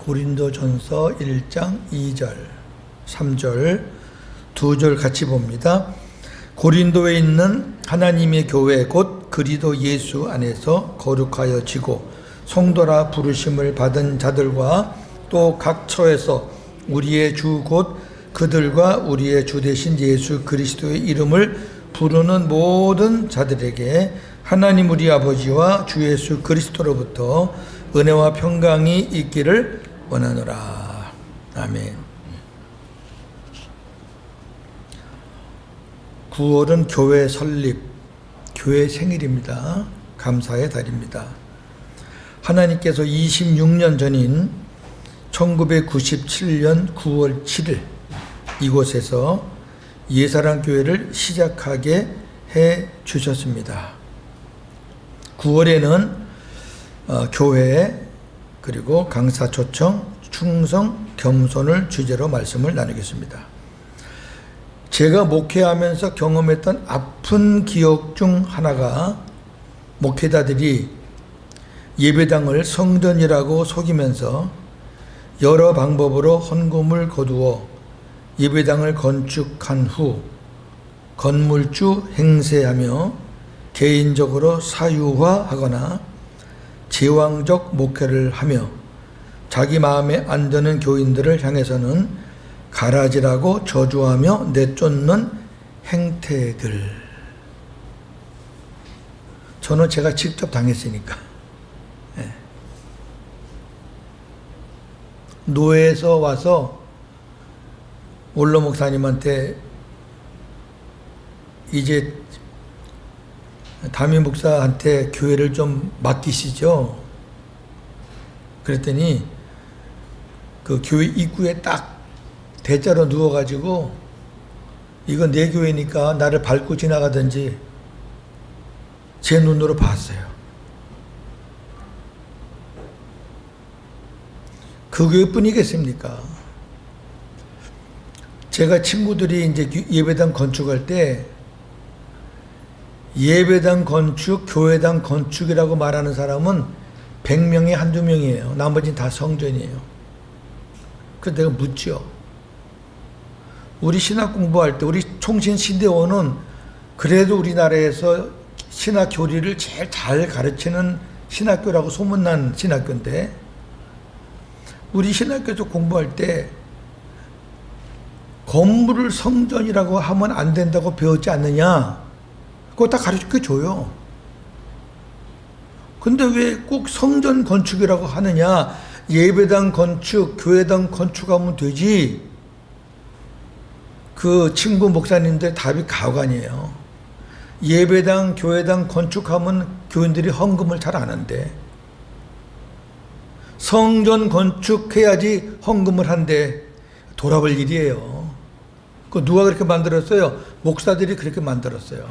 고린도전서 1장 2절, 3절, 2절 같이 봅니다. 고린도에 있는 하나님의 교회 곧 그리스도 예수 안에서 거룩하여 지고 성도라 부르심을 받은 자들과 또 각 처에서 우리의 주 곧 그들과 우리의 주 되신 예수 그리스도의 이름을 부르는 모든 자들에게 하나님 우리 아버지와 주 예수 그리스도로부터 은혜와 평강이 있기를 원하노라. 아멘. 9월은 교회 설립, 교회 생일입니다. 감사의 달입니다. 하나님께서 26년 전인 1997년 9월 7일 이곳에서 예사랑교회를 시작하게 해 주셨습니다. 9월에는 교회 그리고 강사 초청, 충성, 겸손을 주제로 말씀을 나누겠습니다. 제가 목회하면서 경험했던 아픈 기억 중 하나가 목회자들이 예배당을 성전이라고 속이면서 여러 방법으로 헌금을 거두어 예배당을 건축한 후 건물주 행세하며 개인적으로 사유화하거나 제왕적 목회를 하며 자기 마음에 안 드는 교인들을 향해서는 가라지라고 저주하며 내쫓는 행태들. 저는 제가 직접 당했으니까. 노예에서 와서 원로 목사님한테 이제 담임 목사한테 교회를 좀 맡기시죠. 그랬더니 그 교회 입구에 딱 대자로 누워가지고 이건 내 교회니까 나를 밟고 지나가든지 제 눈으로 봤어요. 그 교회뿐이겠습니까? 제가 친구들이 이제 예배당 건축할 때 예배당 건축, 교회당 건축이라고 말하는 사람은 100명에 한두 명이에요. 나머지는 다 성전이에요. 그래서 내가 묻죠. 우리 신학 공부할 때 우리 총신신대원은 그래도 우리나라에서 신학 교리를 제일 잘 가르치는 신학교라고 소문난 신학교인데 우리 신학교에서 공부할 때 건물을 성전이라고 하면 안 된다고 배웠지 않느냐? 그거 다 가르쳐 줘요. 근데 왜 꼭 성전 건축이라고 하느냐? 예배당 건축, 교회당 건축하면 되지. 그 친구 목사님들 답이 가관이에요. 예배당, 교회당 건축하면 교인들이 헌금을 잘 안 한대. 성전 건축해야지 헌금을 한대. 돌아볼 일이에요. 그 누가 그렇게 만들었어요? 목사들이 그렇게 만들었어요.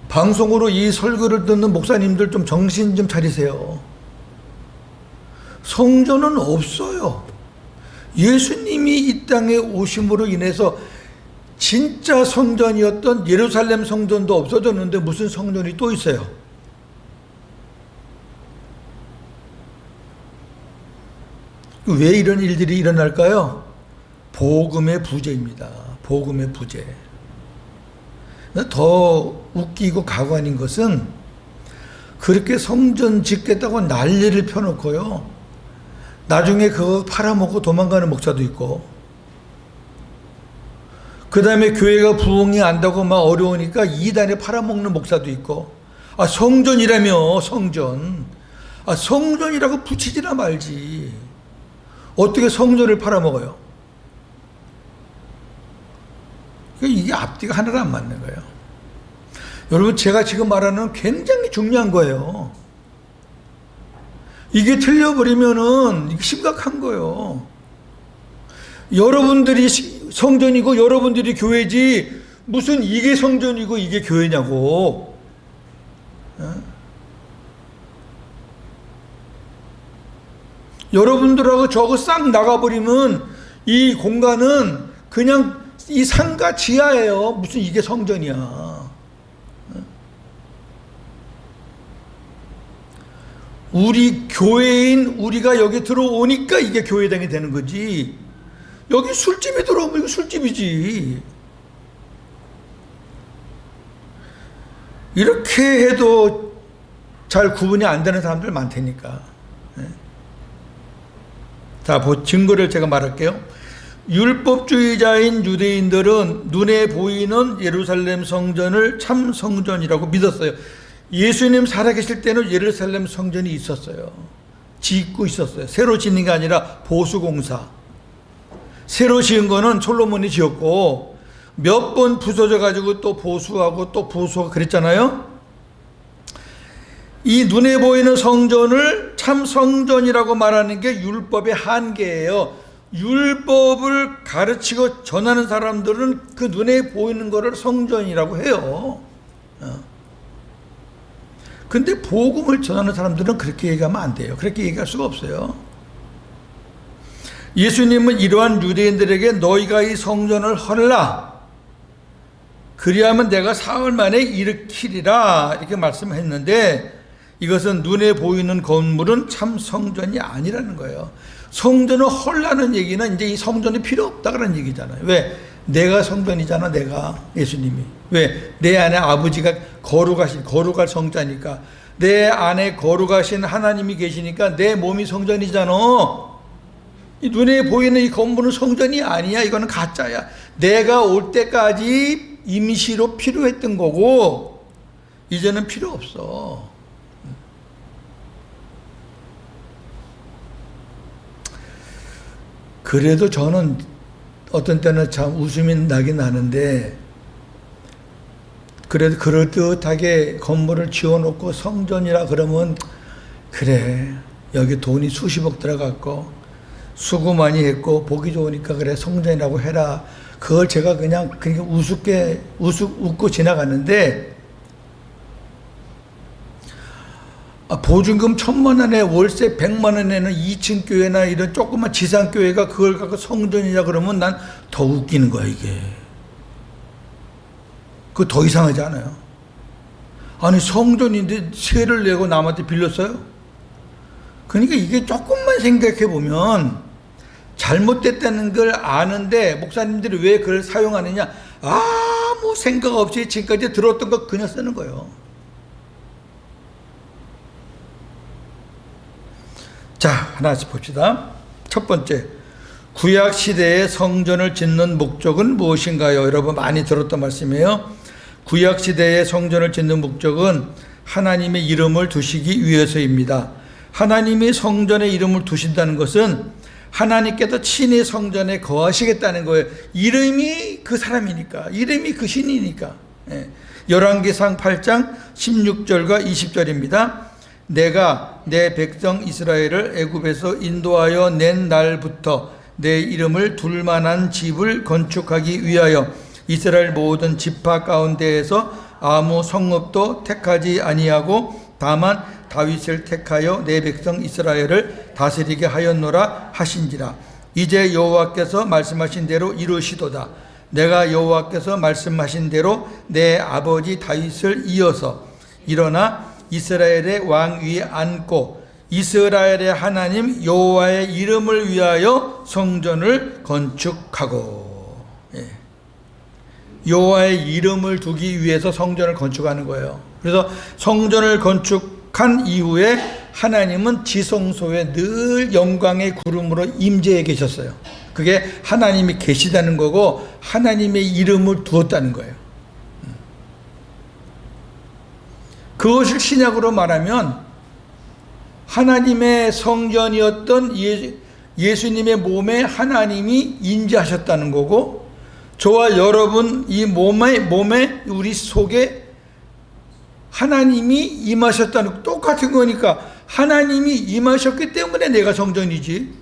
방송으로 이 설교를 듣는 목사님들 좀 정신 좀 차리세요. 성전은 없어요. 예수님이 이 땅에 오심으로 인해서 진짜 성전이었던 예루살렘 성전도 없어졌는데 무슨 성전이 또 있어요? 왜 이런 일들이 일어날까요? 복음의 부재입니다. 복음의 부재. 더 웃기고 가관인 것은 그렇게 성전 짓겠다고 난리를 펴놓고요. 나중에 그거 팔아먹고 도망가는 목사도 있고 그 다음에 교회가 부흥이 안다고 막 어려우니까 이단에 팔아먹는 목사도 있고 아 성전이라며 성전. 아 성전이라고 붙이지나 말지. 어떻게 성전을 팔아먹어요? 이게 앞뒤가 하나도 안 맞는 거예요. 여러분 제가 지금 말하는 굉장히 중요한 거예요. 이게 틀려버리면은 심각한 거예요. 여러분들이 성전이고 여러분들이 교회지 무슨 이게 성전이고 이게 교회냐고. 여러분들하고 저거 싹 나가버리면 이 공간은 그냥 이 상가 지하예요. 무슨 이게 성전이야. 우리 교회인 우리가 여기 들어오니까 이게 교회당이 되는 거지. 여기 술집에 들어오면 이거 술집이지. 이렇게 해도 잘 구분이 안 되는 사람들 많다니까. 자, 증거를 제가 말할게요. 율법주의자인 유대인들은 눈에 보이는 예루살렘 성전을 참 성전이라고 믿었어요. 예수님 살아계실 때는 예루살렘 성전이 있었어요. 짓고 있었어요. 새로 짓는 게 아니라 보수공사. 새로 지은 거는 솔로몬이 지었고 몇 번 부서져 가지고 또 보수하고 또 보수하고 그랬잖아요. 이 눈에 보이는 성전을 참 성전이라고 말하는 게 율법의 한계예요. 율법을 가르치고 전하는 사람들은 그 눈에 보이는 거를 성전이라고 해요. 근데 복음을 전하는 사람들은 그렇게 얘기하면 안 돼요. 그렇게 얘기할 수가 없어요. 예수님은 이러한 유대인들에게 너희가 이 성전을 헐라. 그리하면 내가 사흘 만에 일으키리라. 이렇게 말씀했는데 이것은 눈에 보이는 건물은 참 성전이 아니라는 거예요. 성전을 헐라는 얘기는 이제 이 성전이 필요 없다라는 얘기잖아요. 왜? 내가 성전이잖아, 내가. 예수님이. 왜? 내 안에 아버지가 거룩할 성자니까. 내 안에 거룩하신 하나님이 계시니까 내 몸이 성전이잖아. 이 눈에 보이는 이 건물은 성전이 아니야. 이거는 가짜야. 내가 올 때까지 임시로 필요했던 거고 이제는 필요 없어. 그래도 저는 어떤 때는 참 웃음이 나긴 나는데 그래도 그럴듯하게 건물을 지어놓고 성전이라 그러면 그래 여기 돈이 수십억 들어갔고 수고 많이 했고 보기 좋으니까 그래 성전이라고 해라. 그걸 제가 그냥 웃고 지나갔는데 보증금 1,000만 원에 월세 100만 원에는 2층 교회나 이런 조그만 지상교회가 그걸 갖고 성전이냐 그러면 난 더 웃기는 거야 이게. 그거 더 이상하지 않아요? 아니 성전인데 세를 내고 남한테 빌렸어요? 그러니까 이게 조금만 생각해 보면 잘못됐다는 걸 아는데 목사님들이 왜 그걸 사용하느냐? 아무 생각 없이 지금까지 들었던 거 그냥 쓰는 거예요. 자, 하나씩 봅시다. 첫 번째, 구약 시대에 성전을 짓는 목적은 무엇인가요? 여러분 많이 들었던 말씀이에요. 구약 시대에 성전을 짓는 목적은 하나님의 이름을 두시기 위해서입니다. 하나님이 성전에 이름을 두신다는 것은 하나님께서 친히 성전에 거하시겠다는 거예요. 이름이 그 사람이니까, 이름이 그 신이니까. 열왕기상 8장 16절과 20절입니다. 내가 내 백성 이스라엘을 애굽에서 인도하여 낸 날부터 내 이름을 둘 만한 집을 건축하기 위하여 이스라엘 모든 지파 가운데에서 아무 성읍도 택하지 아니하고 다만 다윗을 택하여 내 백성 이스라엘을 다스리게 하였노라 하신지라. 이제 여호와께서 말씀하신 대로 이루시도다. 내가 여호와께서 말씀하신 대로 내 아버지 다윗을 이어서 일어나 이스라엘의 왕 위에 앉고 이스라엘의 하나님 여호와의 이름을 위하여 성전을 건축하고. 여호와의 이름을 두기 위해서 성전을 건축하는 거예요. 그래서 성전을 건축한 이후에 하나님은 지성소에 늘 영광의 구름으로 임재해 계셨어요. 그게 하나님이 계시다는 거고 하나님의 이름을 두었다는 거예요. 그것을 신약으로 말하면 하나님의 성전이었던 예수님의 몸에 하나님이 임재하셨다는 거고 저와 여러분 이 몸에 우리 속에 하나님이 임하셨다는 똑같은 거니까 하나님이 임하셨기 때문에 내가 성전이지.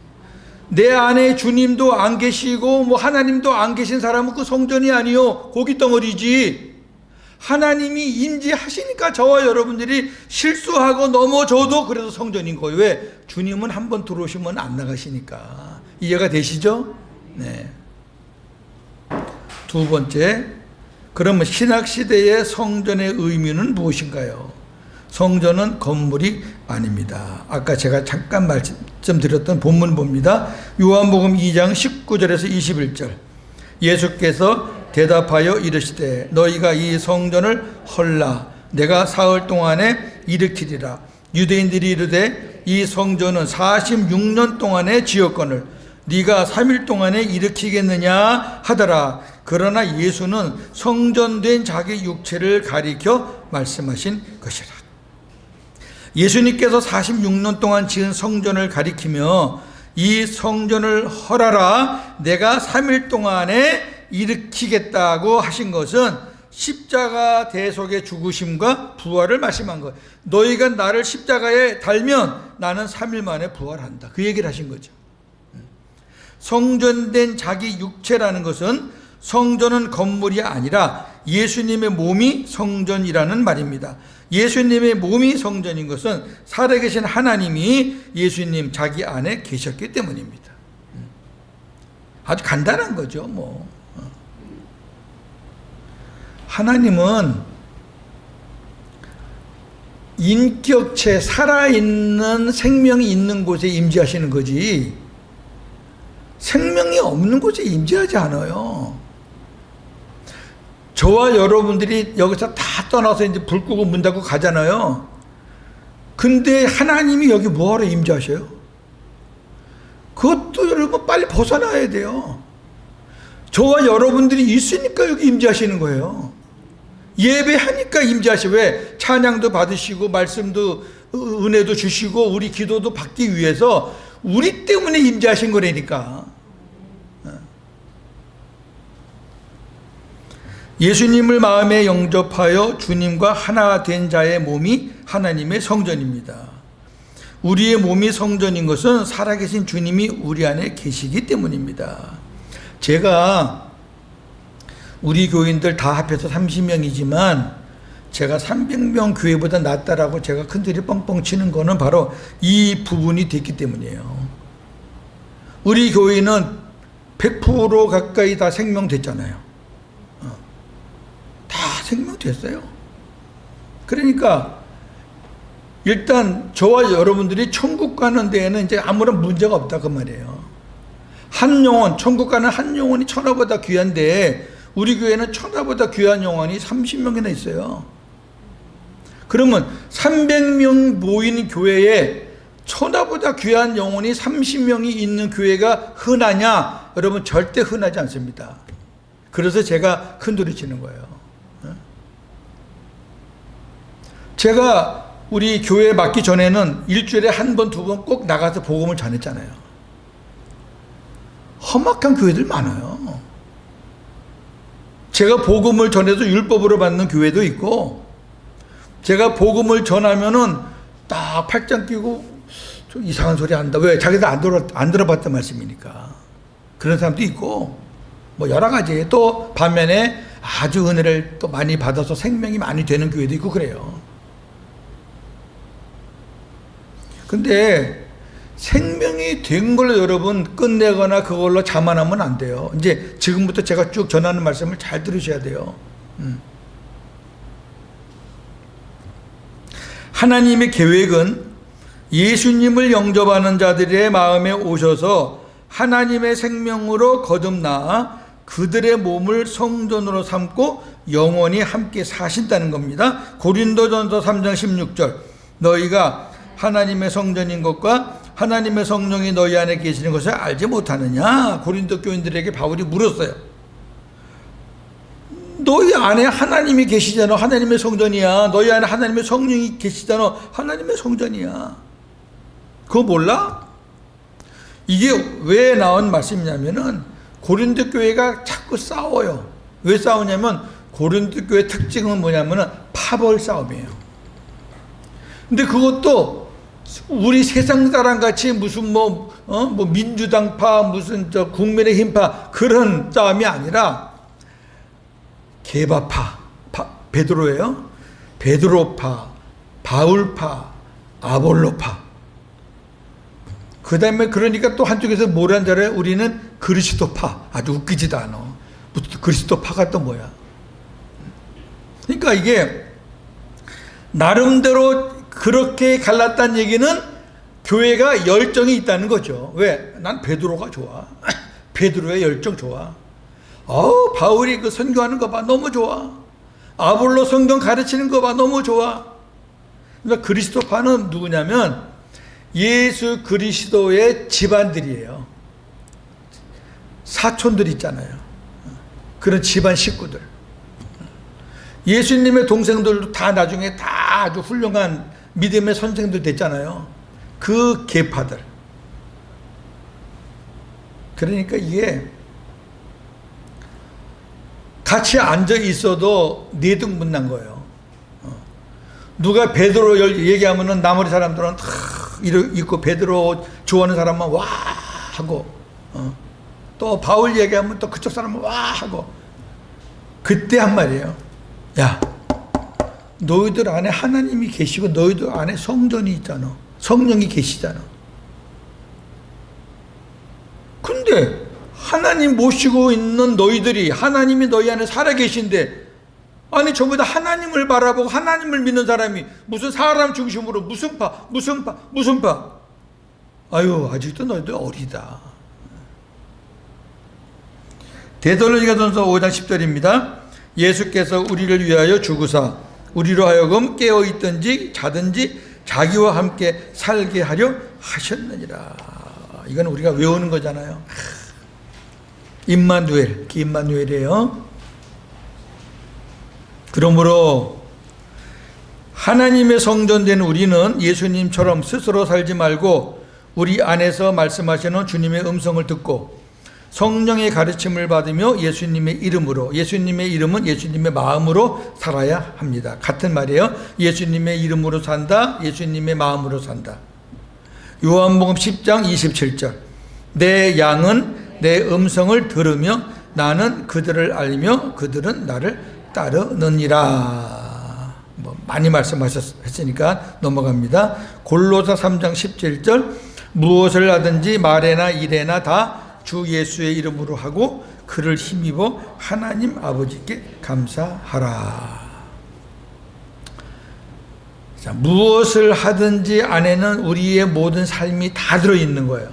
내 안에 주님도 안 계시고 뭐 하나님도 안 계신 사람은 그 성전이 아니요 고깃덩어리지. 하나님이 임재하시니까 저와 여러분들이 실수하고 넘어져도 그래도 성전인 거예요. 왜? 주님은 한번 들어오시면 안 나가시니까. 이해가 되시죠? 네. 두 번째, 그러면 신학시대의 성전의 의미는 무엇인가요? 성전은 건물이 아닙니다. 아까 제가 잠깐 말씀드렸던 본문 봅니다. 요한복음 2장 19절에서 21절. 예수께서 대답하여 이르시되 너희가 이 성전을 헐라 내가 사흘 동안에 일으키리라. 유대인들이 이르되 이 성전은 46년 동안에 지었거늘 네가 3일 동안에 일으키겠느냐 하더라. 그러나 예수는 성전된 자기 육체를 가리켜 말씀하신 것이라. 예수님께서 46년 동안 지은 성전을 가리키며 이 성전을 헐어라 내가 3일 동안에 일으키겠다고 하신 것은 십자가 대속의 죽으심과 부활을 말씀한 거예요. 너희가 나를 십자가에 달면 나는 3일 만에 부활한다. 그 얘기를 하신 거죠. 성전된 자기 육체라는 것은 성전은 건물이 아니라 예수님의 몸이 성전이라는 말입니다. 예수님의 몸이 성전인 것은 살아계신 하나님이 예수님 자기 안에 계셨기 때문입니다. 아주 간단한 거죠. 하나님은 인격체 살아있는 생명이 있는 곳에 임재하시는 거지 생명이 없는 곳에 임재하지 않아요. 저와 여러분들이 여기서 다 떠나서 이제 불 끄고 문 닫고 가잖아요. 근데 하나님이 여기 뭐하러 임재하셔요? 그것도 여러분 빨리 벗어나야 돼요. 저와 여러분들이 있으니까 여기 임재하시는 거예요. 예배하니까 임재하시고 왜? 찬양도 받으시고 말씀도 은혜도 주시고 우리 기도도 받기 위해서 우리 때문에 임재하신 거라니까. 예수님을 마음에 영접하여 주님과 하나 된 자의 몸이 하나님의 성전입니다. 우리의 몸이 성전인 것은 살아계신 주님이 우리 안에 계시기 때문입니다. 제가 우리 교인들 다 합해서 30명이지만 제가 300명 교회보다 낫다라고 제가 큰소리 뻥뻥 치는 거는 바로 이 부분이 됐기 때문이에요. 우리 교회는 100% 가까이 다 생명됐잖아요. 다 생명됐어요. 그러니까 일단 저와 여러분들이 천국 가는 데에는 이제 아무런 문제가 없다 그 말이에요. 한 영혼, 천국 가는 한 영혼이 천하보다 귀한데 우리 교회는 천하보다 귀한 영혼이 30명이나 있어요. 그러면 300명 모인 교회에 천하보다 귀한 영혼이 30명이 있는 교회가 흔하냐? 여러분 절대 흔하지 않습니다. 그래서 제가 큰소리 치는 거예요. 제가 우리 교회에 맡기 전에는 일주일에 한 번, 두 번 꼭 나가서 복음을 전했잖아요. 험악한 교회들 많아요. 제가 복음을 전해서 율법으로 받는 교회도 있고 제가 복음을 전하면은 딱 팔짱 끼고 좀 이상한 소리 한다. 왜? 자기들 안 들어봤단 말씀이니까. 그런 사람도 있고 뭐 여러 가지. 또 반면에 아주 은혜를 또 많이 받아서 생명이 많이 되는 교회도 있고 그래요. 근데 생명이 된 걸로 여러분 끝내거나 그걸로 자만하면 안 돼요. 이제 지금부터 제가 쭉 전하는 말씀을 잘 들으셔야 돼요. 하나님의 계획은 예수님을 영접하는 자들의 마음에 오셔서 하나님의 생명으로 거듭나 그들의 몸을 성전으로 삼고 영원히 함께 사신다는 겁니다. 고린도전서 3장 16절 너희가 하나님의 성전인 것과 하나님의 성령이 너희 안에 계시는 것을 알지 못하느냐? 고린도 교인들에게 바울이 물었어요. 너희 안에 하나님이 계시잖아. 하나님의 성전이야. 너희 안에 하나님의 성령이 계시잖아. 하나님의 성전이야. 그거 몰라? 이게 왜 나온 말씀이냐면은 고린도 교회가 자꾸 싸워요. 왜 싸우냐면 고린도 교회 특징은 뭐냐면은 파벌 싸움이에요. 근데 그것도 우리 세상 사람 같이 무슨 뭐 민주당파 무슨 국민의힘파 그런 싸움이 아니라 개바파 베드로예요. 베드로파, 바울파, 아볼로파. 그 다음에 그러니까 또 한쪽에서 뭐란 줄 알아요? 우리는 그리스도파. 아주 웃기지도 않아. 무슨 그리스도파가 또 뭐야? 그러니까 이게 나름대로 그렇게 갈랐다는 얘기는 교회가 열정이 있다는 거죠. 왜? 난 베드로가 좋아. 베드로의 열정 좋아. 바울이 그 선교하는 거 봐. 너무 좋아. 아볼로 성경 가르치는 거 봐. 너무 좋아. 그러니까 그리스도파는 누구냐면 예수 그리스도의 집안들이에요. 사촌들 있잖아요. 그런 집안 식구들. 예수님의 동생들도 다 나중에 다 아주 훌륭한 믿음의 선생들 됐잖아요. 그 계파들. 그러니까 이게 같이 앉아 있어도 내등분난 거예요. 누가 베드로 얘기하면은 나머지 사람들은 다 있고 베드로 좋아하는 사람만 와 하고, 또 바울 얘기하면 또 그쪽 사람은 와 하고. 그때 한 말이에요. 야, 너희들 안에 하나님이 계시고 너희들 안에 성전이 있잖아. 성령이 계시잖아. 근데 하나님 모시고 있는 너희들이 하나님이 너희 안에 살아 계신데, 아니 전부 다 하나님을 바라보고 하나님을 믿는 사람이 무슨 사람 중심으로 무슨 파. 아유, 아직도 너희들 어리다. 데살로니가전서 5장 10절입니다. 예수께서 우리를 위하여 죽으사 우리로 하여금 깨어있든지 자든지 자기와 함께 살게 하려 하셨느니라. 이건 우리가 외우는 거잖아요. 임마누엘, 임마누엘이에요. 그러므로 하나님의 성전된 우리는 예수님처럼 스스로 살지 말고 우리 안에서 말씀하시는 주님의 음성을 듣고 성령의 가르침을 받으며 예수님의 이름으로, 예수님의 이름은 예수님의 마음으로 살아야 합니다. 같은 말이에요. 예수님의 이름으로 산다, 예수님의 마음으로 산다. 요한복음 10장 27절. 내 양은 내 음성을 들으며 나는 그들을 알며 그들은 나를 따르느니라. 많이 말씀하셨으니까 넘어갑니다. 골로새 3장 17절. 무엇을 하든지 말에나 일에나 다 주 예수의 이름으로 하고 그를 힘입어 하나님 아버지께 감사하라. 자, 무엇을 하든지 안에는 우리의 모든 삶이 다 들어있는 거예요.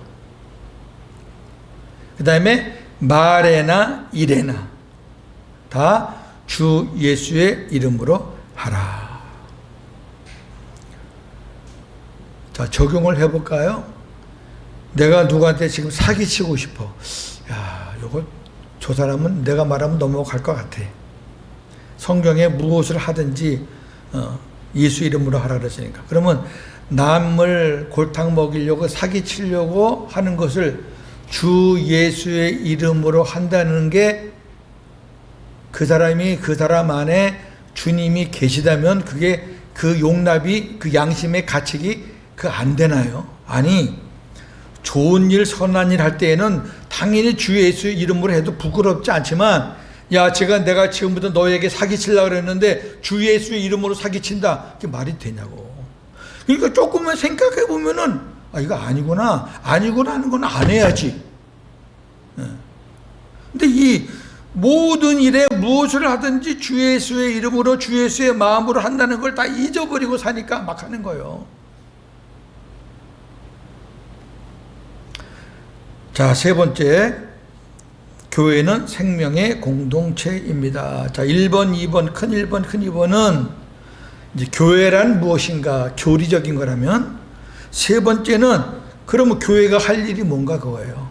그 다음에 말에나 일에나 다 주 예수의 이름으로 하라. 자, 적용을 해볼까요? 내가 누구한테 지금 사기치고 싶어. 야, 저 사람은 내가 말하면 넘어갈 것 같아. 성경에 무엇을 하든지 예수 이름으로 하라 그랬으니까. 그러면 남을 골탕 먹이려고 사기치려고 하는 것을 주 예수의 이름으로 한다는 게, 그 사람이 그 사람 안에 주님이 계시다면 그게 그 용납이, 그 양심의 가책이 안 되나요? 아니, 좋은 일, 선한 일 할 때에는 당연히 주 예수의 이름으로 해도 부끄럽지 않지만, 야, 내가 지금부터 너에게 사기치려고 그랬는데 주 예수의 이름으로 사기친다. 그게 말이 되냐고. 그러니까 조금만 생각해 보면은, 이거 아니구나 하는 건 안 해야지. 근데 이 모든 일에 무엇을 하든지 주 예수의 이름으로, 주 예수의 마음으로 한다는 걸 다 잊어버리고 사니까 막 하는 거예요. 자, 세 번째, 교회는 생명의 공동체입니다. 자, 1번, 2번, 큰 1번, 큰 2번은 이제 교회란 무엇인가, 교리적인 거라면, 세 번째는 그러면 교회가 할 일이 뭔가 그거예요.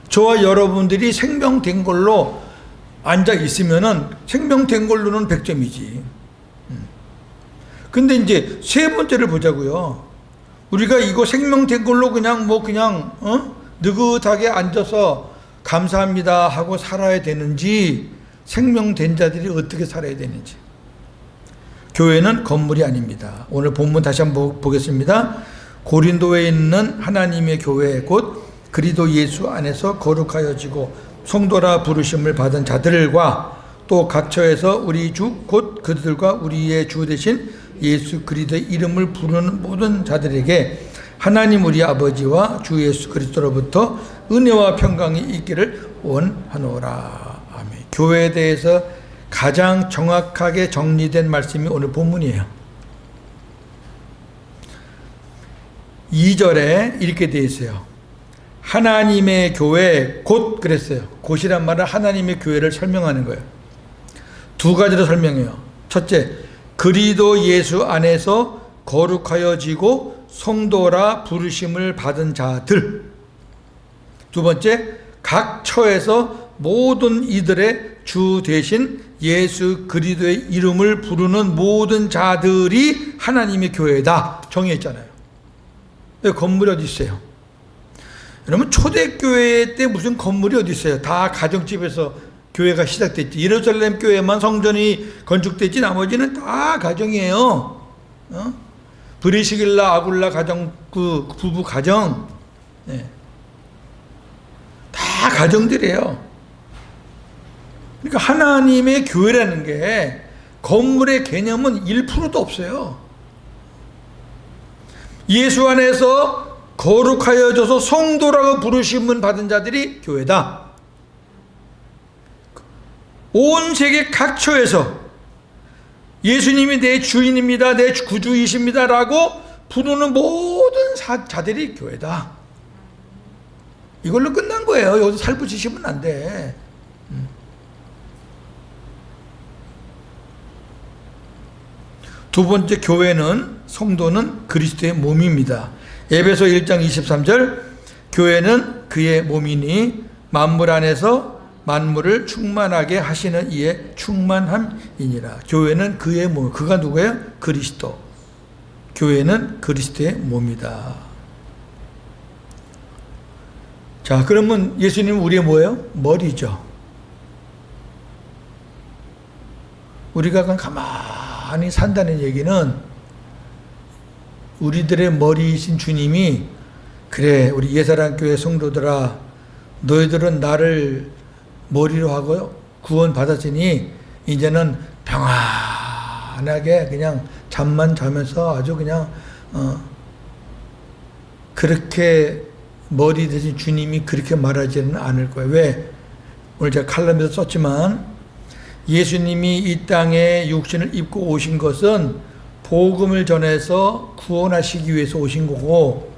저와 여러분들이 생명된 걸로 앉아 있으면은 생명된 걸로는 100점이지. 근데 이제 세 번째를 보자고요. 우리가 이거 생명된 걸로 그냥 느긋하게 앉아서 감사합니다 하고 살아야 되는지, 생명된 자들이 어떻게 살아야 되는지. 교회는 건물이 아닙니다. 오늘 본문 다시 한번 보겠습니다. 고린도에 있는 하나님의 교회 곧 그리스도 예수 안에서 거룩하여지고 성도라 부르심을 받은 자들과 또 각처에서 우리 주 곧 그들과 우리의 주 되신 예수 그리스도의 이름을 부르는 모든 자들에게 하나님 우리 아버지와 주 예수 그리스도로부터 은혜와 평강이 있기를 원하노라. 아멘. 교회에 대해서 가장 정확하게 정리된 말씀이 오늘 본문이에요. 2절에 이렇게 되어 있어요. 하나님의 교회 곧 그랬어요. 곧이란 말은 하나님의 교회를 설명하는 거예요. 두 가지로 설명해요. 첫째, 그리스도 예수 안에서 거룩하여지고 성도라 부르심을 받은 자들. 두 번째, 각 처에서 모든 이들의 주 되신 예수 그리스도의 이름을 부르는 모든 자들이 하나님의 교회다 정의했잖아요. 건물이 어디 있어요? 여러분, 초대교회 때 무슨 건물이 어디 있어요? 다 가정집에서 교회가 시작됐지. 예루살렘 교회만 성전이 건축됐지 나머지는 다 가정이에요. 브리스길라 아굴라 가정, 그 부부 가정, 네. 다 가정들이에요. 그러니까 하나님의 교회라는 게 건물의 개념은 1%도 없어요. 예수 안에서 거룩하여져서 성도라고 부르심을 받은 자들이 교회다. 온 세계 각처에서 예수님이 내 주인입니다, 내 구주이십니다 라고 부르는 모든 자들이 교회다. 이걸로 끝난 거예요. 여기서 살붙이시면 안 돼. 두 번째, 교회는, 성도는 그리스도의 몸입니다. 에베소 1장 23절, 교회는 그의 몸이니 만물 안에서 만물을 충만하게 하시는 이의 충만함이니라. 교회는 그의 몸. 그가 누구예요? 그리스도. 교회는 그리스도의 몸이다. 자, 그러면 예수님은 우리의 뭐예요? 머리죠. 우리가 그냥 가만히 산다는 얘기는 우리들의 머리이신 주님이, 그래 우리 예사랑교회 성도들아, 너희들은 나를 머리로 하고 구원 받았으니 이제는 평안하게 그냥 잠만 자면서 아주 그냥 그렇게 머리 대신 주님이 그렇게 말하지는 않을 거예요. 왜? 오늘 제가 칼럼에서 썼지만 예수님이 이 땅에 육신을 입고 오신 것은 복음을 전해서 구원하시기 위해서 오신 거고,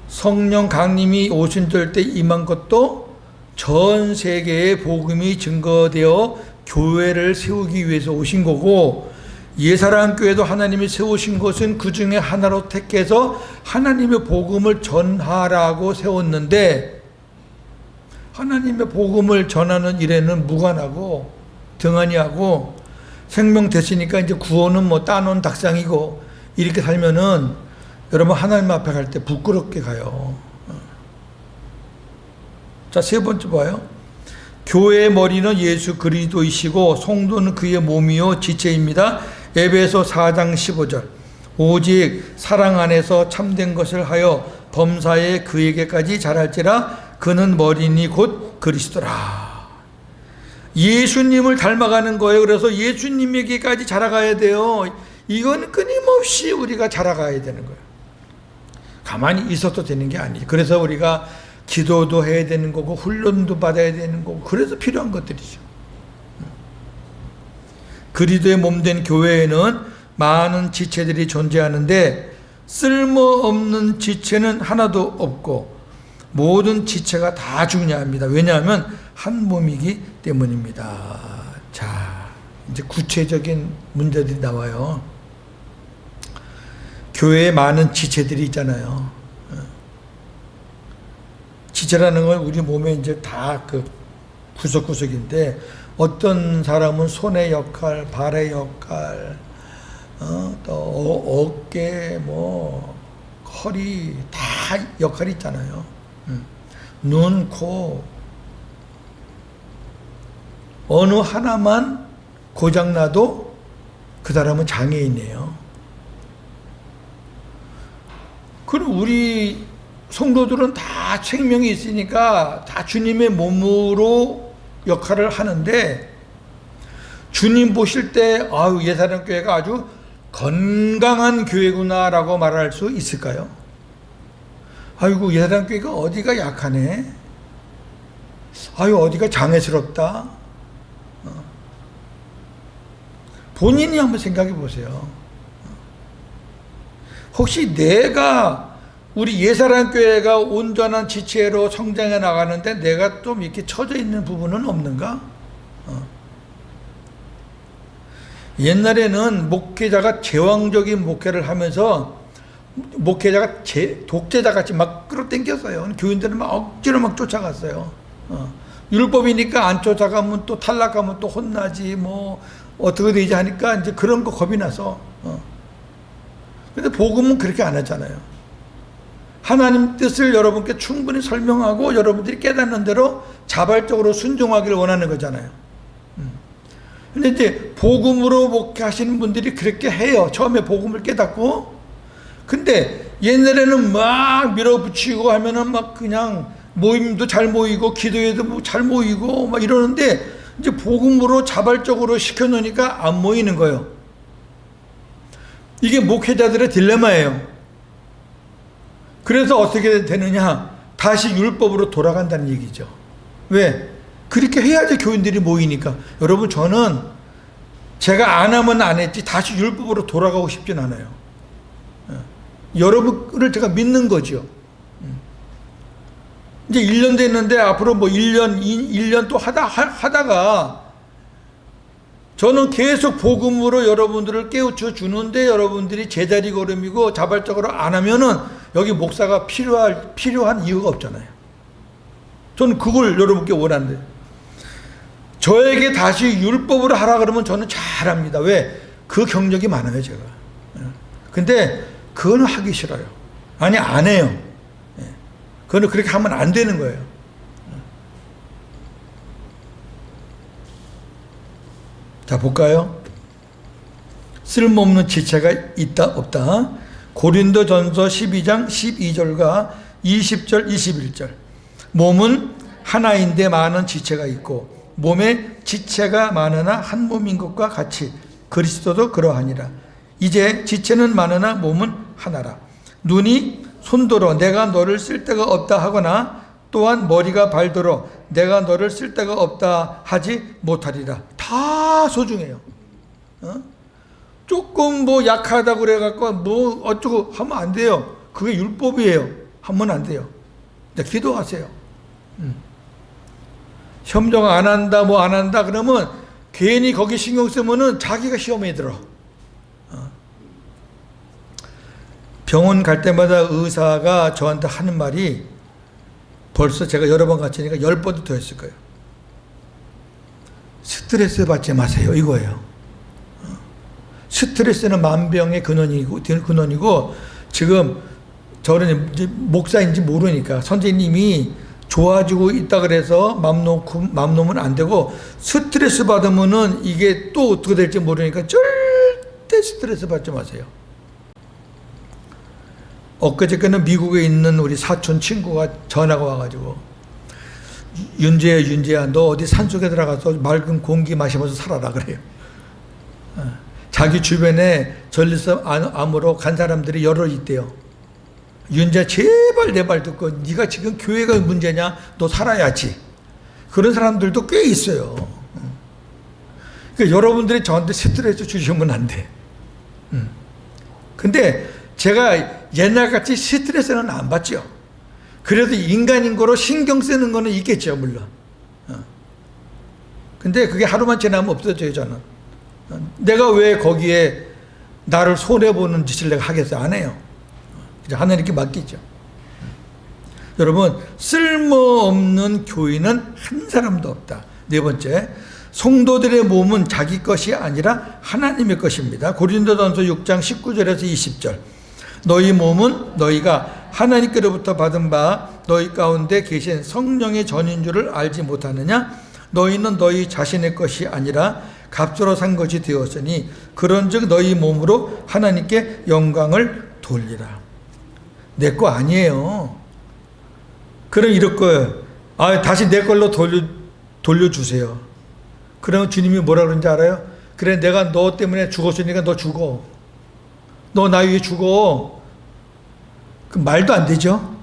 성령 강림이 오순절 때 임한 것도 전 세계에 복음이 증거되어 교회를 세우기 위해서 오신 거고, 예사랑교회도 하나님이 세우신 것은 그 중에 하나로 택해서 하나님의 복음을 전하라고 세웠는데, 하나님의 복음을 전하는 일에는 무관하고 등한히 하고, 생명 됐으니까 이제 구원은 뭐 따놓은 닭상이고 이렇게 살면은 여러분 하나님 앞에 갈 때 부끄럽게 가요. 자, 세 번째 봐요. 교회의 머리는 예수 그리스도이시고 성도는 그의 몸이요 지체입니다. 에베소 4장 15절. 오직 사랑 안에서 참된 것을 하여 범사에 그에게까지 자랄지라. 그는 머리니 곧 그리스도라. 예수님을 닮아가는 거예요. 그래서 예수님에게까지 자라가야 돼요. 이건 끊임없이 우리가 자라가야 되는 거예요. 가만히 있어도 되는 게 아니에요. 그래서 우리가 기도도 해야 되는 거고 훈련도 받아야 되는 거고, 그래서 필요한 것들이죠. 그리스도의 몸된 교회에는 많은 지체들이 존재하는데 쓸모없는 지체는 하나도 없고 모든 지체가 다 중요합니다. 왜냐하면 한 몸이기 때문입니다. 자, 이제 구체적인 문제들이 나와요. 교회에 많은 지체들이 있잖아요. 지체라는 건 우리 몸에 이제 다 그 구석구석인데, 어떤 사람은 손의 역할, 발의 역할, 또 어깨, 뭐 허리 다 역할이 있잖아요. 눈, 코, 어느 하나만 고장나도 그 사람은 장애인이에요. 그럼 우리 성도들은 다 생명이 있으니까 다 주님의 몸으로 역할을 하는데, 주님 보실 때 아유, 예사랑교회가 아주 건강한 교회구나라고 말할 수 있을까요? 아이고, 예사랑교회가 어디가 약하네, 아유 어디가 장애스럽다. 본인이 한번 생각해 보세요. 혹시 내가 우리 예사랑 교회가 온전한 지체로 성장해 나가는데 내가 좀 이렇게 처져 있는 부분은 없는가? 옛날에는 목회자가 제왕적인 목회를 하면서 목회자가 독재자같이 막 끌어당겼어요. 교인들은 막 억지로 막 쫓아갔어요. 율법이니까 안 쫓아가면 또 탈락하면 또 혼나지 뭐 어떻게 되지 하니까 이제 그런 거 겁이 나서. 근데 복음은 그렇게 안 하잖아요. 하나님 뜻을 여러분께 충분히 설명하고 여러분들이 깨닫는 대로 자발적으로 순종하기를 원하는 거잖아요. 근데 이제 복음으로 목회하시는 분들이 그렇게 해요. 처음에 복음을 깨닫고. 근데 옛날에는 막 밀어붙이고 하면은 막 그냥 모임도 잘 모이고 기도회도 뭐 잘 모이고 막 이러는데 이제 복음으로 자발적으로 시켜놓으니까 안 모이는 거예요. 이게 목회자들의 딜레마예요. 그래서 어떻게 되느냐? 다시 율법으로 돌아간다는 얘기죠. 왜? 그렇게 해야지 교인들이 모이니까. 여러분, 저는 제가 안 하면 안 했지 다시 율법으로 돌아가고 싶진 않아요. 여러분을 제가 믿는 거죠. 이제 1년 됐는데 앞으로 뭐 1년 또 하다가 저는 계속 복음으로 여러분들을 깨우쳐 주는데 여러분들이 제자리 걸음이고 자발적으로 안 하면은 여기 목사가 필요한 이유가 없잖아요. 저는 그걸 여러분께 원하는데 저에게 다시 율법으로 하라 그러면 저는 잘합니다. 왜? 그 경력이 많아요, 제가. 근데 그거는 하기 싫어요. 아니, 안 해요. 그거는 그렇게 하면 안 되는 거예요. 자, 볼까요? 쓸모없는 지체가 있다 없다. 고린도전서 12장 12절과 20절 21절. 몸은 하나인데 많은 지체가 있고 몸에 지체가 많으나 한 몸인 것과 같이 그리스도도 그러하니라. 이제 지체는 많으나 몸은 하나라. 눈이 손더러 내가 너를 쓸데가 없다 하거나 또한 머리가 발더러 내가 너를 쓸데가 없다 하지 못하리라. 다 소중해요. 조금 뭐 약하다고 그래갖고 뭐 어쩌고 하면 안 돼요. 그게 율법이에요. 하면 안 돼요. 기도하세요. 협정 안 한다 뭐 안 한다 그러면 괜히 거기 신경 쓰면은 자기가 시험에 들어. 병원 갈 때마다 의사가 저한테 하는 말이 벌써 제가 여러 번 갔으니까 10번도 더 했을 거예요. 스트레스 받지 마세요. 이거예요. 스트레스는 만병의 근원이고 지금 저는 이제 목사인지 모르니까 선생님이 좋아지고 있다 그래서 맘 놓으면 안 되고 스트레스 받으면은 이게 또 어떻게 될지 모르니까 절대 스트레스 받지 마세요. 엊그저께는 미국에 있는 우리 사촌 친구가 전화가 와가지고 윤재야 너 어디 산속에 들어가서 맑은 공기 마시면서 살아라 그래요. 자기 주변에 전립선암으로 간 사람들이 여러 있대요. 윤재 제발 내 말 듣고 네가 지금 교회가 문제냐? 너 살아야지. 그런 사람들도 꽤 있어요. 그러니까 여러분들이 저한테 스트레스 주시면 안 돼. 근데 제가 옛날같이 스트레스는 안 받죠. 그래도 인간인 거로 신경 쓰는 거는 있겠죠, 물론. 근데 그게 하루만 지나면 없어져요, 저는. 내가 왜 거기에 나를 손해보는 짓을 내가 하겠어요? 안 해요. 하나님께 맡기죠. 여러분, 쓸모없는 교인은 한 사람도 없다. 네 번째, 성도들의 몸은 자기 것이 아니라 하나님의 것입니다. 고린도전서 6장 19절에서 20절. 너희 몸은 너희가 하나님께로부터 받은 바 너희 가운데 계신 성령의 전인 줄을 알지 못하느냐? 너희는 너희 자신의 것이 아니라 값으로 산 것이 되었으니 그런즉 너희 몸으로 하나님께 영광을 돌리라. 내 거 아니에요. 그럼 이럴 거예요. 다시 내 걸로 돌려주세요. 그러면 주님이 뭐라 그러는지 알아요? 그래, 내가 너 때문에 죽었으니까 너 죽어. 너 나 위해 죽어. 그 말도 안 되죠.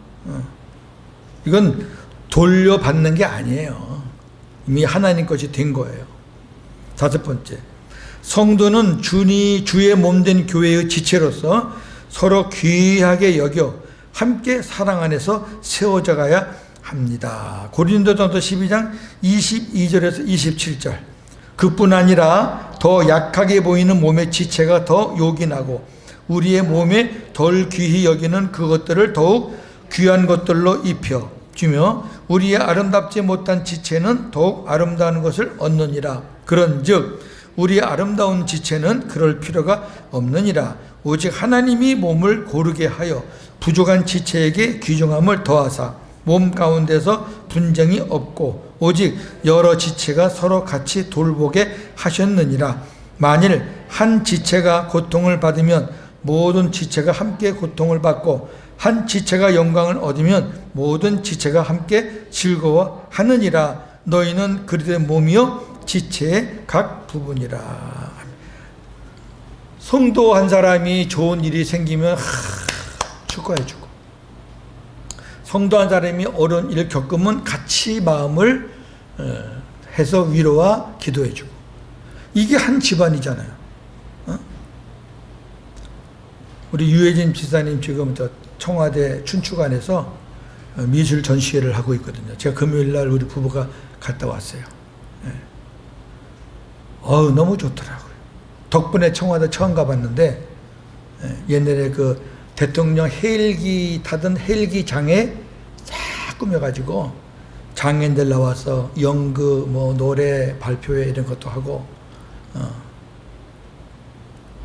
이건 돌려받는 게 아니에요. 이미 하나님 것이 된 거예요. 다섯 번째, 성도는 주의 몸된 교회의 지체로서 서로 귀하게 여겨 함께 사랑 안에서 세워져 가야 합니다. 고린도전서 12장 22절에서 27절. 그뿐 아니라 더 약하게 보이는 몸의 지체가 더 요긴하고 우리의 몸에 덜 귀히 여기는 그것들을 더욱 귀한 것들로 입혀 주며 우리의 아름답지 못한 지체는 더욱 아름다운 것을 얻느니라. 그런즉 우리의 아름다운 지체는 그럴 필요가 없느니라. 오직 하나님이 몸을 고르게 하여 부족한 지체에게 귀중함을 더하사 몸 가운데서 분쟁이 없고 오직 여러 지체가 서로 같이 돌보게 하셨느니라. 만일 한 지체가 고통을 받으면 모든 지체가 함께 고통을 받고 한 지체가 영광을 얻으면 모든 지체가 함께 즐거워하느니라. 너희는 그리스도의 몸이요 지체의 각 부분이라. 성도 한 사람이 좋은 일이 생기면 축하해주고, 성도 한 사람이 어려운 일을 겪으면 같이 마음을 해서 위로와 기도해주고, 이게 한 집안이잖아요. 우리 유해진 지사님 지금 저 청와대 춘추관에서 미술 전시회를 하고 있거든요. 제가 금요일날 우리 부부가 갔다 왔어요. 너무 좋더라고요. 덕분에 청와대 처음 가봤는데, 옛날에 그 대통령 헬기 타던 헬기장에 쫙 꾸며가지고 장인들 나와서 연극, 노래 발표회 이런 것도 하고,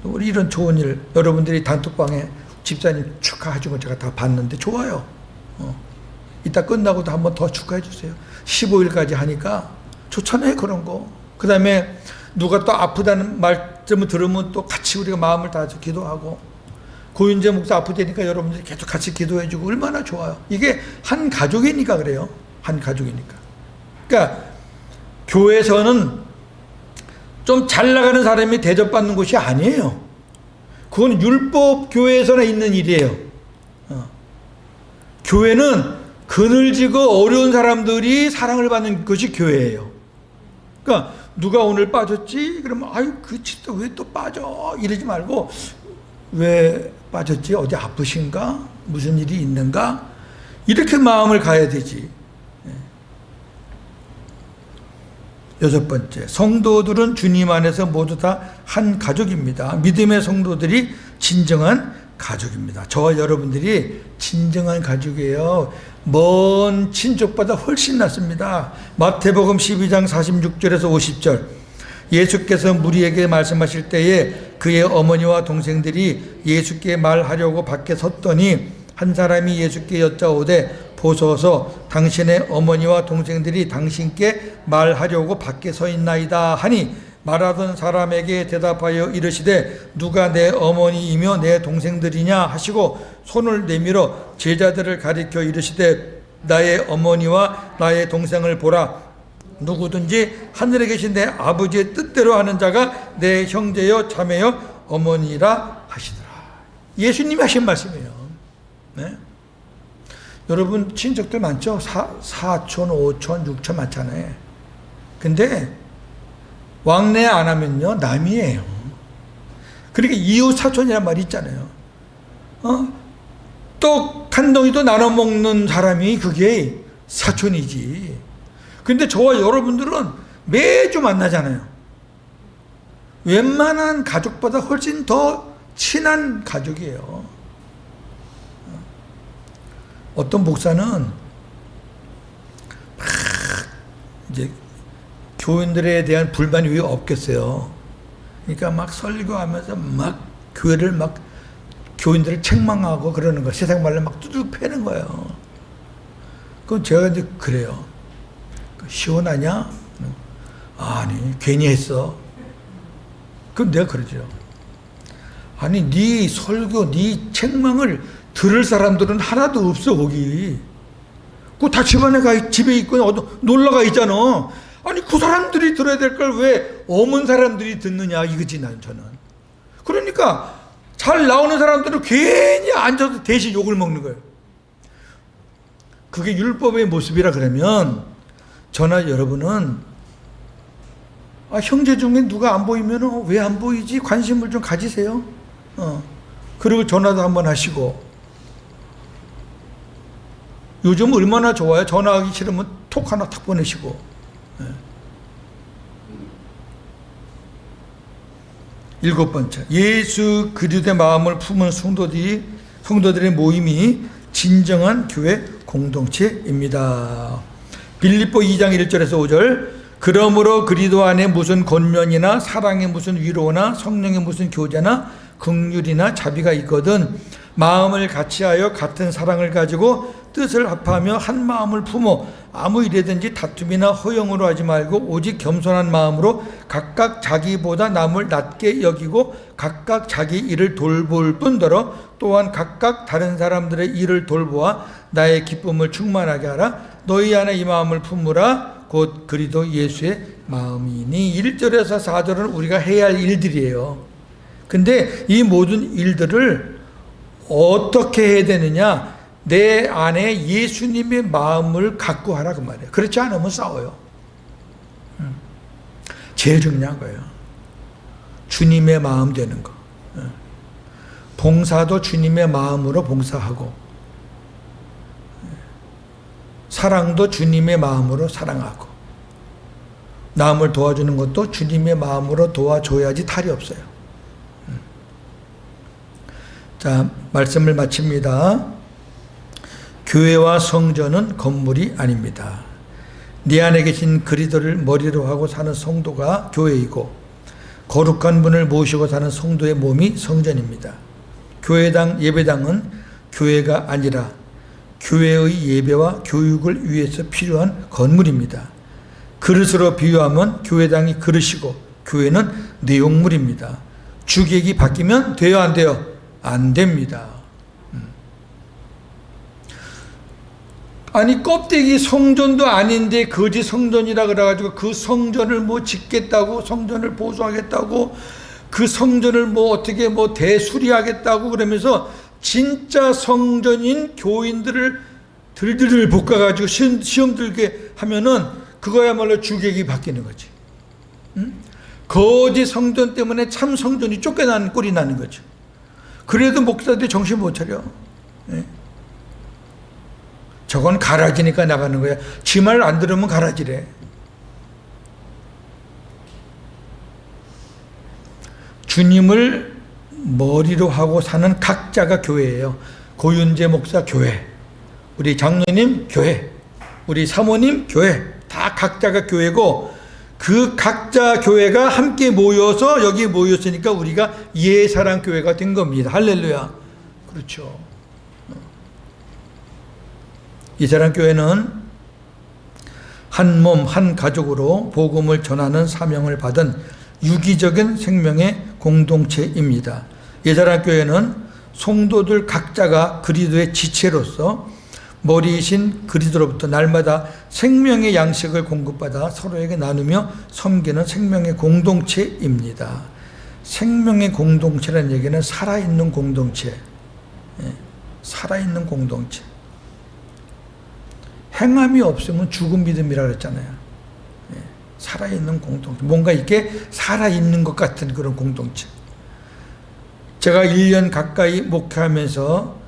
우리 이런 좋은 일, 여러분들이 단톡방에 집사님 축하해준 거 제가 다 봤는데 좋아요. 이따 끝나고도 한번 더 축하해 주세요. 15일까지 하니까 좋잖아요, 그런 거. 그 다음에 누가 또 아프다는 말씀을 들으면 또 같이 우리가 마음을 다해서 기도하고, 고윤재 목사 아프다니까 여러분들이 계속 같이 기도해주고 얼마나 좋아요. 이게 한 가족이니까 그래요. 한 가족이니까. 그러니까 교회에서는 좀 잘 나가는 사람이 대접받는 곳이 아니에요. 그건 율법 교회에서나 있는 일이에요. 교회는 그늘지고 어려운 사람들이 사랑을 받는 것이 교회예요. 그러니까 누가 오늘 빠졌지? 그러면 아유 그 진짜 왜 또 빠져? 이러지 말고 왜 빠졌지? 어디 아프신가? 무슨 일이 있는가? 이렇게 마음을 가야 되지. 여섯 번째, 성도들은 주님 안에서 모두 다 한 가족입니다. 믿음의 성도들이 진정한 가족입니다. 저와 여러분들이 진정한 가족이에요. 먼 친족보다 훨씬 낫습니다. 마태복음 12장 46절에서 50절. 예수께서 무리에게 말씀하실 때에 그의 어머니와 동생들이 예수께 말하려고 밖에 섰더니 한 사람이 예수께 여짜오되 보소서 당신의 어머니와 동생들이 당신께 말하려고 밖에 서 있나이다 하니 말하던 사람에게 대답하여 이르시되 누가 내 어머니이며 내 동생들이냐 하시고 손을 내밀어 제자들을 가리켜 이르시되 나의 어머니와 나의 동생을 보라. 누구든지 하늘에 계신 내 아버지의 뜻대로 하는 자가 내 형제여 자매여 어머니라 하시더라. 예수님이 하신 말씀이에요. 네? 여러분 친척들 많죠? 사촌, 오촌, 육촌 많잖아요. 근데 왕래 안 하면요 남이에요. 그러니까 이웃 사촌이란 말이 있잖아요. 떡 한 덩이도 나눠 먹는 사람이 그게 사촌이지. 근데 저와 여러분들은 매주 만나잖아요. 웬만한 가족보다 훨씬 더 친한 가족이에요. 어떤 목사는 막 이제 교인들에 대한 불만이 왜 없겠어요. 그러니까 막 설교하면서 막 교회를 막 교인들을 책망하고 그러는 거예요. 세상 말로 막 두둑 패는 거예요. 그럼 제가 이제 그래요. 시원하냐? 아니 괜히 했어. 그럼 내가 그러죠. 아니 네 설교, 네 책망을 들을 사람들은 하나도 없어 거기. 그 다 집에 있고 놀러가 있잖아. 아니 그 사람들이 들어야 될 걸 왜 어문 사람들이 듣느냐 이거지 저는. 그러니까 잘 나오는 사람들은 괜히 앉아서 대신 욕을 먹는 거예요. 그게 율법의 모습이라 그러면 저나 여러분은 형제 중에 누가 안 보이면 왜 안 보이지? 관심을 좀 가지세요. 그리고 전화도 한번 하시고 요즘 얼마나 좋아요. 전화하기 싫으면 톡 하나 탁 보내시고. 일곱 번째, 예수 그리스도의 마음을 품은 성도들의 모임이 진정한 교회 공동체입니다. 빌립보 2장 1절에서 5절, 그러므로 그리스도 안에 무슨 권면이나 사랑의 무슨 위로나 성령의 무슨 교제나 긍휼이나 자비가 있거든 마음을 같이하여 같은 사랑을 가지고 뜻을 합하며 한 마음을 품어 아무 일에든지 다툼이나 허영으로 하지 말고 오직 겸손한 마음으로 각각 자기보다 남을 낮게 여기고 각각 자기 일을 돌볼 뿐더러 또한 각각 다른 사람들의 일을 돌보아 나의 기쁨을 충만하게 하라. 너희 안에 이 마음을 품으라. 곧 그리스도 예수의 마음이니. 1절에서 4절은 우리가 해야 할 일들이에요. 근데 이 모든 일들을 어떻게 해야 되느냐? 내 안에 예수님의 마음을 갖고 하라 그 말이에요. 그렇지 않으면 싸워요. 제일 중요한 거예요. 주님의 마음 되는 거. 봉사도 주님의 마음으로 봉사하고, 사랑도 주님의 마음으로 사랑하고, 남을 도와주는 것도 주님의 마음으로 도와줘야지 탈이 없어요. 자, 말씀을 마칩니다. 교회와 성전은 건물이 아닙니다. 네 안에 계신 그리스도를 머리로 하고 사는 성도가 교회이고, 거룩한 분을 모시고 사는 성도의 몸이 성전입니다. 교회당, 예배당은 교회가 아니라 교회의 예배와 교육을 위해서 필요한 건물입니다. 그릇으로 비유하면 교회당이 그릇이고 교회는 내용물입니다. 주객이 바뀌면 돼요, 안 돼요? 안 됩니다. 아니, 껍데기 성전도 아닌데 거짓 성전이라 그래가지고 그 성전을 뭐 짓겠다고, 성전을 보수하겠다고, 그 성전을 뭐 어떻게 뭐 대수리하겠다고 그러면서 진짜 성전인 교인들을 들들들 볶아가지고 시험 들게 하면은 그거야말로 주객이 바뀌는 거지. 거짓 성전 때문에 참 성전이 쫓겨나는 꼴이 나는 거죠. 그래도 목사들이 정신 못 차려. 저건 가라지니까 나가는 거야. 지 말 안 들으면 가라지래. 주님을 머리로 하고 사는 각자가 교회예요. 고윤재 목사 교회, 우리 장로님 교회, 우리 사모님 교회, 다 각자가 교회고, 그 각자 교회가 함께 모여서 여기 모였으니까 우리가 예사랑교회가 된 겁니다. 할렐루야. 그렇죠. 예사랑교회는 한 몸, 한 가족으로 복음을 전하는 사명을 받은 유기적인 생명의 공동체입니다. 예사랑교회는 성도들 각자가 그리스도의 지체로서 머리이신 그리스도로부터 날마다 생명의 양식을 공급받아 서로에게 나누며 섬기는 생명의 공동체입니다. 생명의 공동체라는 얘기는 살아있는 공동체, 살아있는 공동체. 행함이 없으면 죽은 믿음이라 그랬잖아요. 살아있는 공동체, 뭔가 이렇게 살아있는 것 같은 그런 공동체. 제가 1년 가까이 목회하면서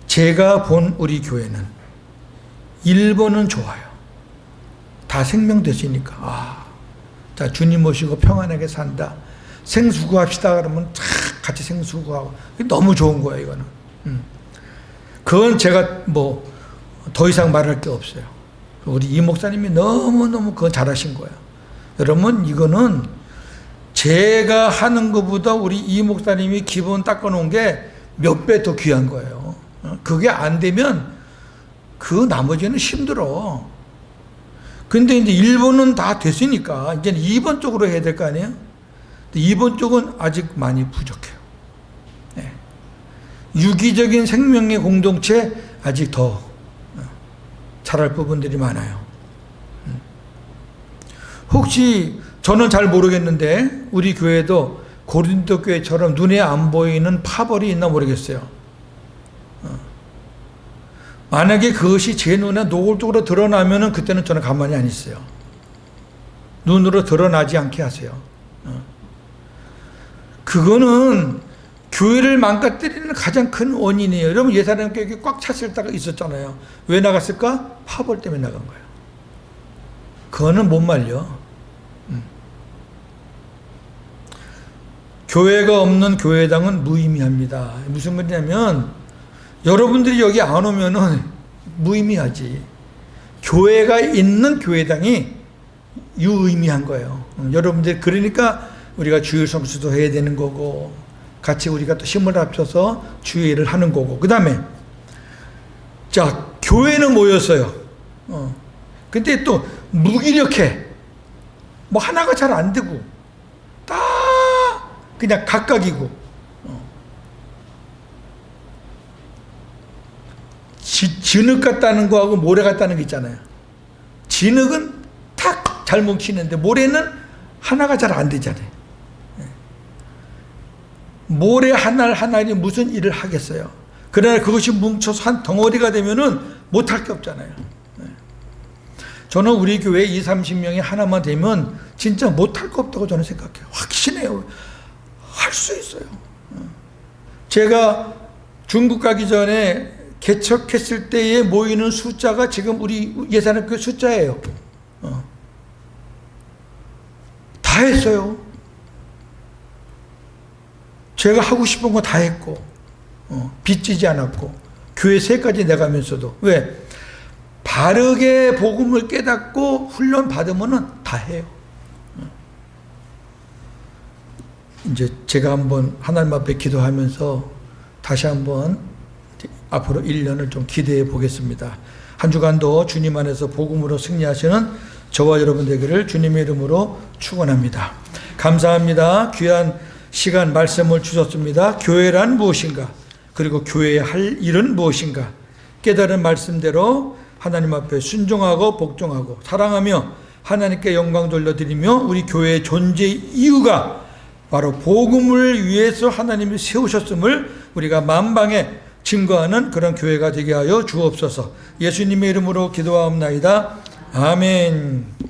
제가 본 우리 교회는 1번은 좋아요. 다 생명되시니까, 자, 주님 모시고 평안하게 산다, 생수구합시다 그러면 같이 생수구하고, 너무 좋은 거예요. 이거는 그건 제가 뭐 더 이상 말할 게 없어요. 우리 이 목사님이 너무너무 그건 잘하신 거예요. 여러분, 이거는 제가 하는 것보다 우리 이 목사님이 기본 닦아놓은 게 몇 배 더 귀한 거예요. 그게 안 되면 그 나머지는 힘들어. 근데 이제 1번은 다 됐으니까 이제 2번 쪽으로 해야 될 거 아니에요? 2번 쪽은 아직 많이 부족해요. 유기적인 생명의 공동체 아직 더 잘할 부분들이 많아요. 혹시 저는 잘 모르겠는데 우리 교회도 고린도 교회처럼 눈에 안 보이는 파벌이 있나 모르겠어요. 만약에 그것이 제 눈에 노골적으로 드러나면은 그때는 저는 가만히 안 있어요. 눈으로 드러나지 않게 하세요. 그거는 교회를 망가뜨리는 가장 큰 원인이에요. 여러분 예사님 교회 꽉 찼을 때가 있었잖아요. 왜 나갔을까? 파벌 때문에 나간 거예요. 그거는 못 말려. 교회가 없는 교회당은 무의미합니다. 무슨 말이냐면 여러분들이 여기 안 오면은 무의미하지. 교회가 있는 교회당이 유의미한 거예요. 여러분들 그러니까 우리가 주일 성수도 해야 되는 거고 같이 우리가 또 힘을 합쳐서 주일을 하는 거고 그 다음에 자 교회는 모였어요. 근데 또 무기력해. 뭐 하나가 잘 안 되고 다 그냥 각각이고 진흙 같다는 거하고 모래 같다는 게 있잖아요. 진흙은 탁 잘 뭉치는데 모래는 하나가 잘 안 되잖아요. 모래 하나하나니 무슨 일을 하겠어요. 그러나 그것이 뭉쳐서 한 덩어리가 되면은 못할 게 없잖아요. 저는 우리 교회 20-30명이 하나만 되면 진짜 못할 거 없다고 저는 생각해요. 확신해요. 할 수 있어요. 제가 중국 가기 전에 개척했을 때에 모이는 숫자가 지금 우리 예산학교 숫자예요. 다 했어요. 제가 하고 싶은 거 다 했고 빚지지 않았고 교회 세까지 내가면서도 왜? 바르게 복음을 깨닫고 훈련 받으면은 다 해요. 이제 제가 한번 하나님 앞에 기도하면서 다시 한번 앞으로 1년을 좀 기대해 보겠습니다. 한 주간도 주님 안에서 복음으로 승리하시는 저와 여러분 되기를 주님의 이름으로 축원합니다. 감사합니다. 귀한 시간 말씀을 주셨습니다. 교회란 무엇인가? 그리고 교회에 할 일은 무엇인가? 깨달은 말씀대로 하나님 앞에 순종하고 복종하고 사랑하며 하나님께 영광 돌려드리며 우리 교회의 존재 이유가 바로 복음을 위해서 하나님이 세우셨음을 우리가 만방에 증거하는 그런 교회가 되게 하여 주옵소서. 예수님의 이름으로 기도하옵나이다. 아멘.